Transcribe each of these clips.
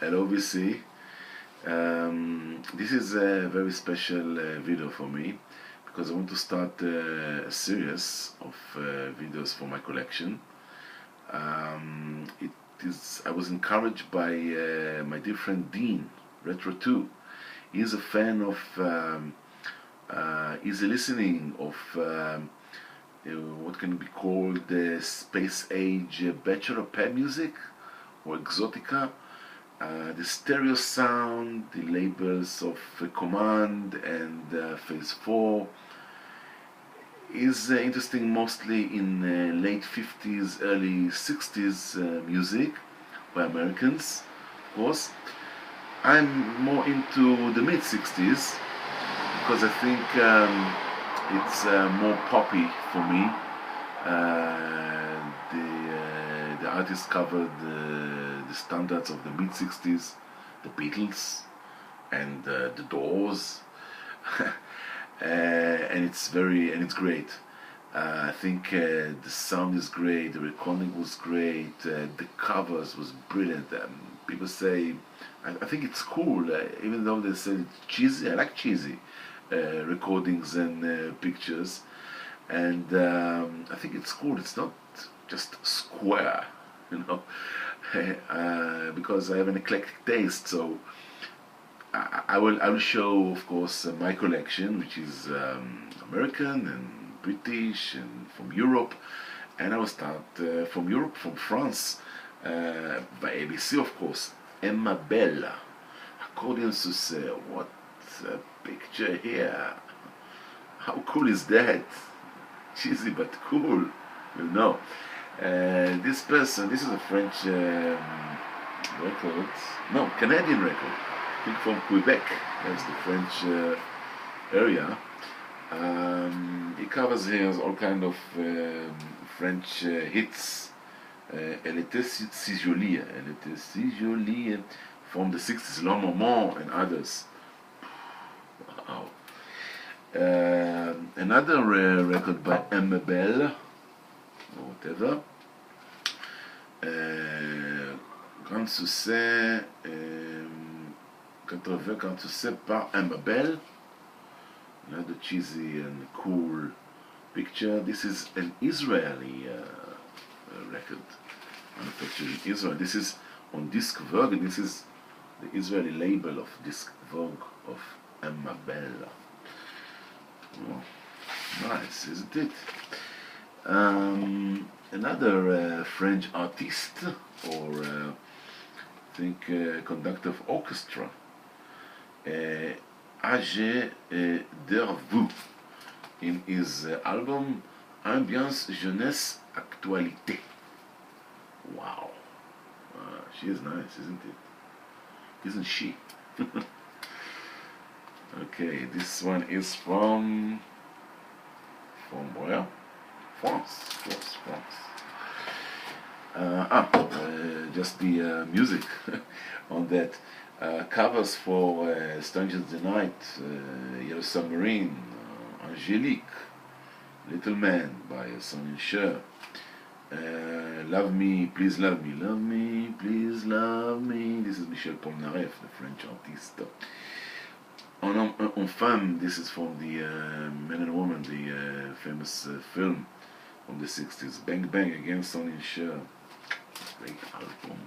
LOVC. This is a very special video for me because I want to start a series of videos for my collection. I was encouraged by my dear friend Dean, Retro 2. He's a fan of easy listening of what can be called space age Bachelor pad music or exotica. The stereo sound, the labels of Command and Phase 4 is interesting mostly in late 50s, early 60s music by Americans, of course. I'm more into the mid 60s because I think it's more poppy for me. The artist covered the standards of the mid 60s, the Beatles and the Doors. And it's great. I think the sound is great, the recording was great, the covers was brilliant. People say, I think it's cool, even though they say it's cheesy. I like cheesy recordings and pictures, and I think it's cool. It's not just square, you know, because I have an eclectic taste. So I will show, of course, my collection, which is American and British and from Europe, and I will start from Europe, from France, by ABC, of course. Emma Bella, accordion succès. What a picture here! How cool is that? Cheesy but cool, you know. This person, this is a French record, no, Canadian record. I think from Quebec, that's the French area. He covers here all kind of French hits. Elle était si jolie, elle était si jolie, from the 60s, Le Moment and others. Wow. Another record by Emma Bell, or whatever. Grand succès, 80 grand succès par Emma Bell. Another cheesy and cool picture. This is an Israeli record manufactured in Israel. This is on Disc Vogue. This is the Israeli label of Disc Vogue of Emma Bell. Oh, nice, isn't it? Another French artist, or I think conductor of orchestra, Age d'Hervou, in his album Ambiance Jeunesse Actualité. Wow, she is nice, isn't it? Isn't she? Okay, this one is from where? France, of course, France. Just the music on that. Covers for Strangers in the Night, Yellow Submarine, Angélique, Little Man by Sonny Cher, Love Me, Please Love Me, Love Me, Please Love Me. This is Michel Polnareff, the French artist. En Femme, this is from the Man and Woman, the famous film from the 60s. Bang Bang, again, Sonny Cher. Great album.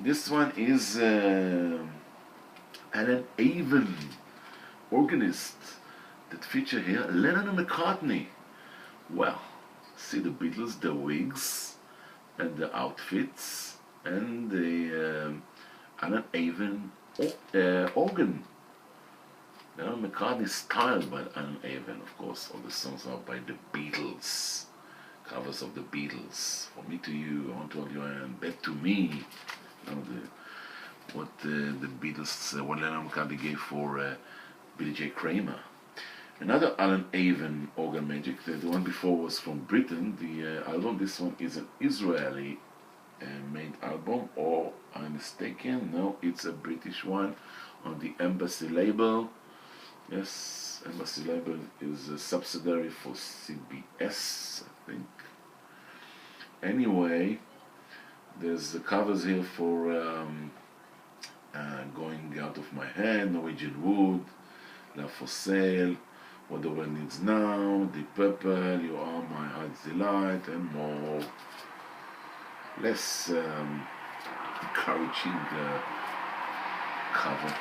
This one is Alan Avon, organist, that feature here Lennon and McCartney. Well, see the Beatles, the wigs, and the outfits, and the Alan Avon organ. Lennon and McCartney styled by Alan Avon, of course. All the songs are by the Beatles. Covers of the Beatles. From Me to You, I Want to Hold Your Hand, Back to Me. You know, what the Beatles, what Lennon and McCartney gave for Billy J. Kramer. Another Alan Avon organ magic. The one before was from Britain. The album. This one is an Israeli made album, or I'm mistaken? No, it's a British one on the Embassy label. Yes, Embassy label is a subsidiary for CBS, I think. Anyway, There's the covers here for Going Out of My Head, Norwegian Wood, Love for Sale, What the World Needs Now, Deep Purple, You Are My Heart's Delight, and more. Less encouraging cover.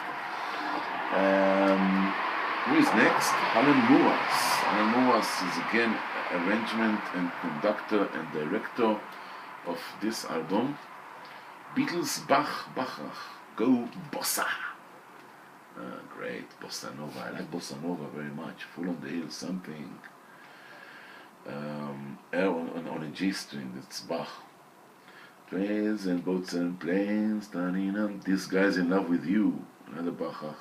Who is next? Alan Moas. Alan Moas is again arrangement and conductor and director of this album. Beatles Bach Bachach. Go Bossa. Great Bossa Nova. I like Bossa Nova very much. Full on the Hill, something. On a G string, that's Bach. Trains and boats and planes, this guy's in love with you. Another Bachach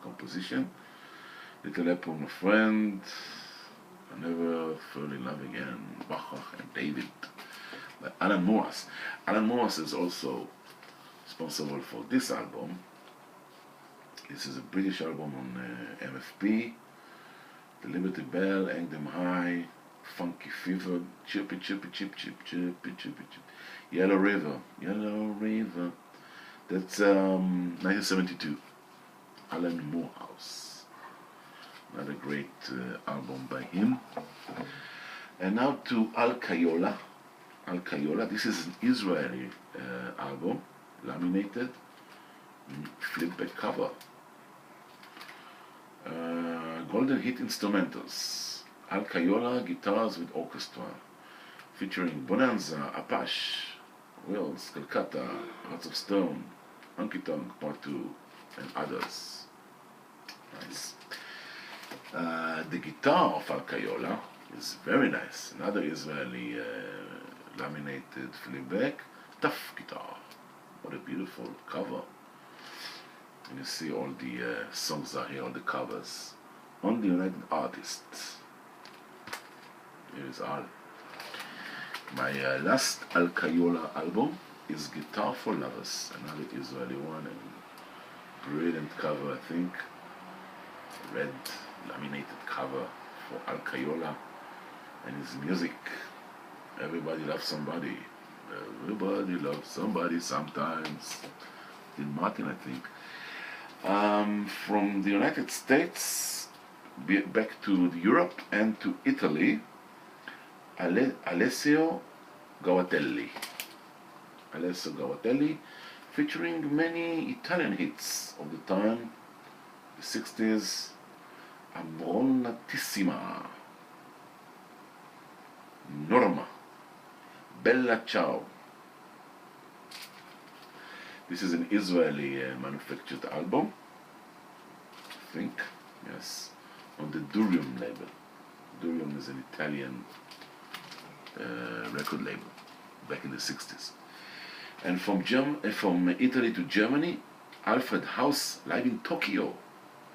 composition. Little Apple, my friend. I never fell in love again. Bachach and David. By Alan Moas. Alan Moas is also responsible for this album. This is a British album on MFP. The Liberty Bell, Hang Them High, Funky Fever, Chirpy Chirpy Chip Chip Chirpy Chirpy Chip. Yellow River. That's 1972. Alan Morehouse. Another great album by him. And now to Al Kayola. Al Kayola. This is an Israeli album, laminated, flipback cover. Golden Hit Instrumentals. Al Kayola guitars with orchestra, featuring Bonanza, Apache, Wills, Calcutta, Hearts of Stone, Honky Tonk Part 2, and others. Nice. The guitar of Al Kayola is very nice. Another Israeli laminated flipback, tough guitar. What a beautiful cover. And you see all the songs are here, all the covers. On the United Artists. Here is Al. My last Al Kayola album is Guitar for Lovers, another Israeli one, and brilliant cover, I think. Red laminated cover for Al Kayola and his music. Everybody loves somebody. Everybody loves somebody sometimes. Dean Martin, I think. From the United States back to Europe and to Italy, Alessio Gavatelli. Alessio Gavatelli, featuring many Italian hits of the time, the 60s. Abbronatissima, Norma, Bella Ciao. This is an Israeli manufactured album, I think, yes, on the Durium label. Durium is an Italian record label back in the 60s. And from Italy to Germany, Alfred Haus, live in Tokyo.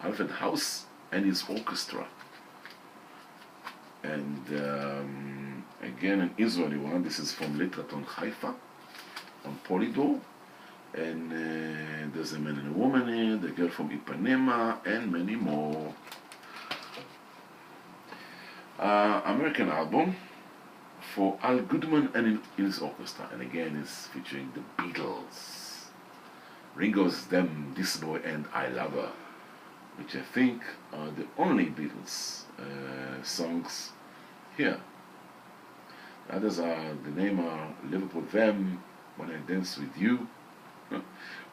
Alfred Haus and his orchestra. And again, an Israeli one. This is from Letraton Haifa on Polydor. And there's a man and a woman here, the girl from Ipanema, and many more. American album for Al Goodman and his orchestra, and again it's featuring the Beatles. Ringo's Them, This Boy and I Love Her, which I think are the only Beatles songs here. Others are, the name are Liverpool Them, When I Dance With You,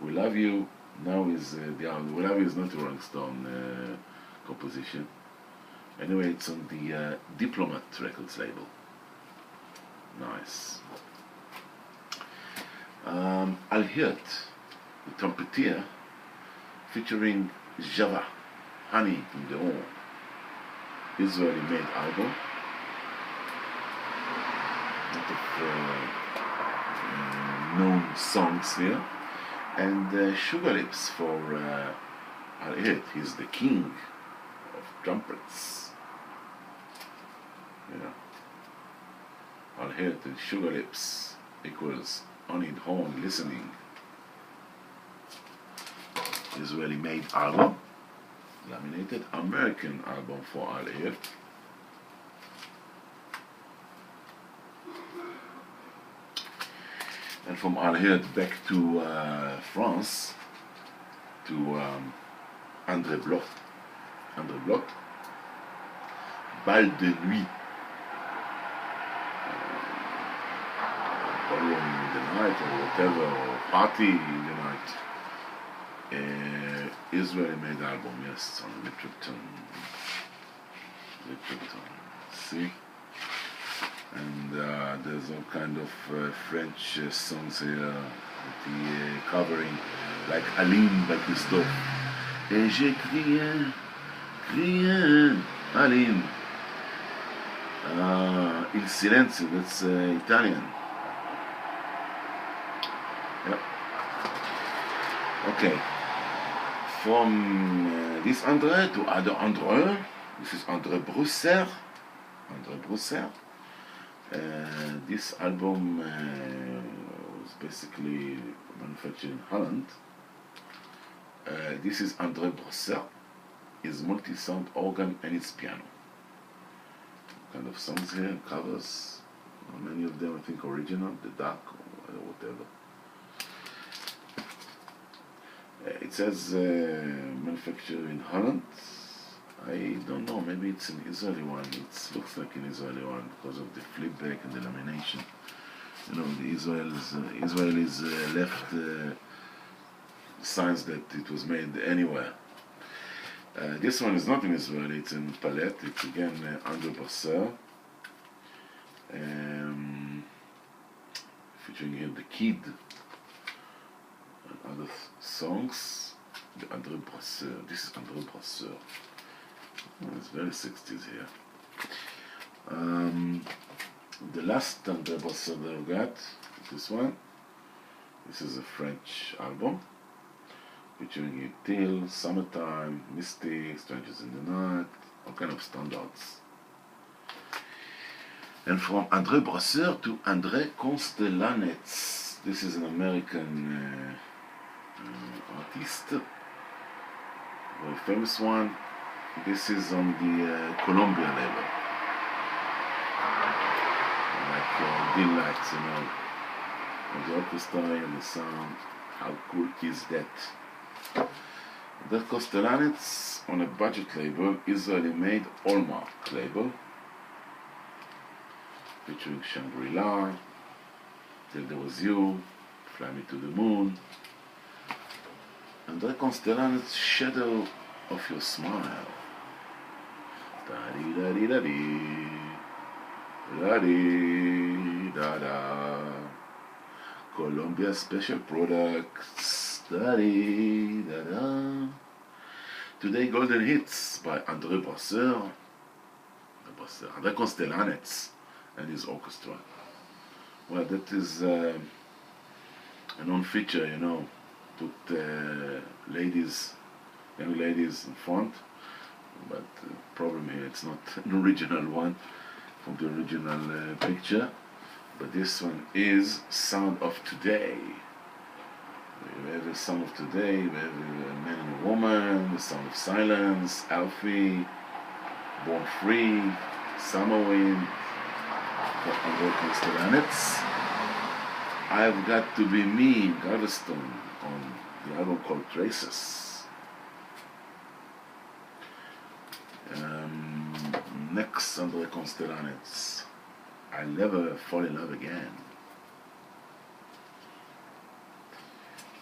We Love You. Now is We Love You is not a Rolling Stone composition. Anyway, it's on the Diplomat Records label. Nice. Al Hirt, the trumpeter, featuring Java, Honey in the Horn, Israeli made album. A lot of known songs here. And Sugar Lips for Al Hirt. He's the king of trumpets. Yeah. Al Hirt and Sugar Lips equals Honey Horn listening. Israeli made album, laminated American album for Al Hirt. And from Alger back to France, to André Bloch. André Bloch, Bal de Nuit. Ballroom in the night or whatever, or party in the night. Israeli made album, yes, on Literaton. See? And there's all kind of French songs here that he covering, like Aline by Christophe. Et j'ai crié, Aline. Il silenzio, that's Italian. Yep. Okay. From this André to other André. This is André Brusser. This album was basically manufactured in Holland. This is André Brusser. His multi-sound organ and its piano. Kind of songs here, covers. Many of them I think original, The Dark or whatever. It says manufactured in Holland. I don't know, maybe it's an Israeli one. It looks like an Israeli one because of the flip back and the lamination. You know, the Israelis left signs that it was made anywhere. This one is not in Israeli, it's in Palette. It's again André Brusser. Featuring here The Kid and other songs. The André Brusser. This is André Brusser. Oh, it's very 60s here. The last André Brusser that I've got is this one. This is a French album featuring Till, Summertime, Mystic, Strangers in the Night, all kind of standards. And from André Brusser to André Constellanets. This is an American artist, very famous one. This is on the Columbia label. Like Delights, you know, and the orchestra and the sound. How cool is that? The Constellanets on a budget label, Israeli made Hallmark label, featuring Shangri-La, Till There Was You, Fly Me to the Moon, and the Constellanets, Shadow of Your Smile. Da-dee-da-dee-da-dee, da-dee-da-da. Columbia Special Products. Da-dee-da-da. Today Golden Hits by André Brusser, André Constellanets and his orchestra. Well, that is a known feature, you know. Put ladies, young ladies in front, but the problem here, it's not an original one from the original picture, but this one is Sound of Today. We have the Sound of Today, we have a Man and a Woman, The Sound of Silence, Alfie, Born Free, Summer Wind, André Constellanets. I've Got to Be Me, Galveston, on the album called Traces. Next, André Constellanets, I'll Never Fall in Love Again.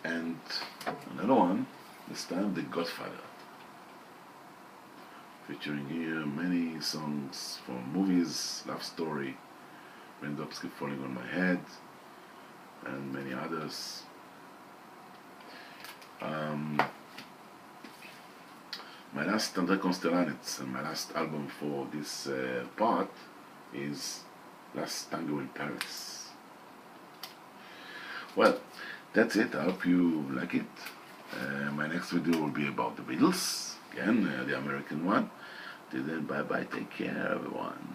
And another one, this time The Godfather, featuring here many songs from movies, Love Story, Raindrops Keep Falling on My Head, and many others. My last André Constellanets and my last album for this part is Last Tango in Paris. Well, that's it. I hope you like it. My next video will be about the Beatles, again, the American one. Till then, bye bye, take care, everyone.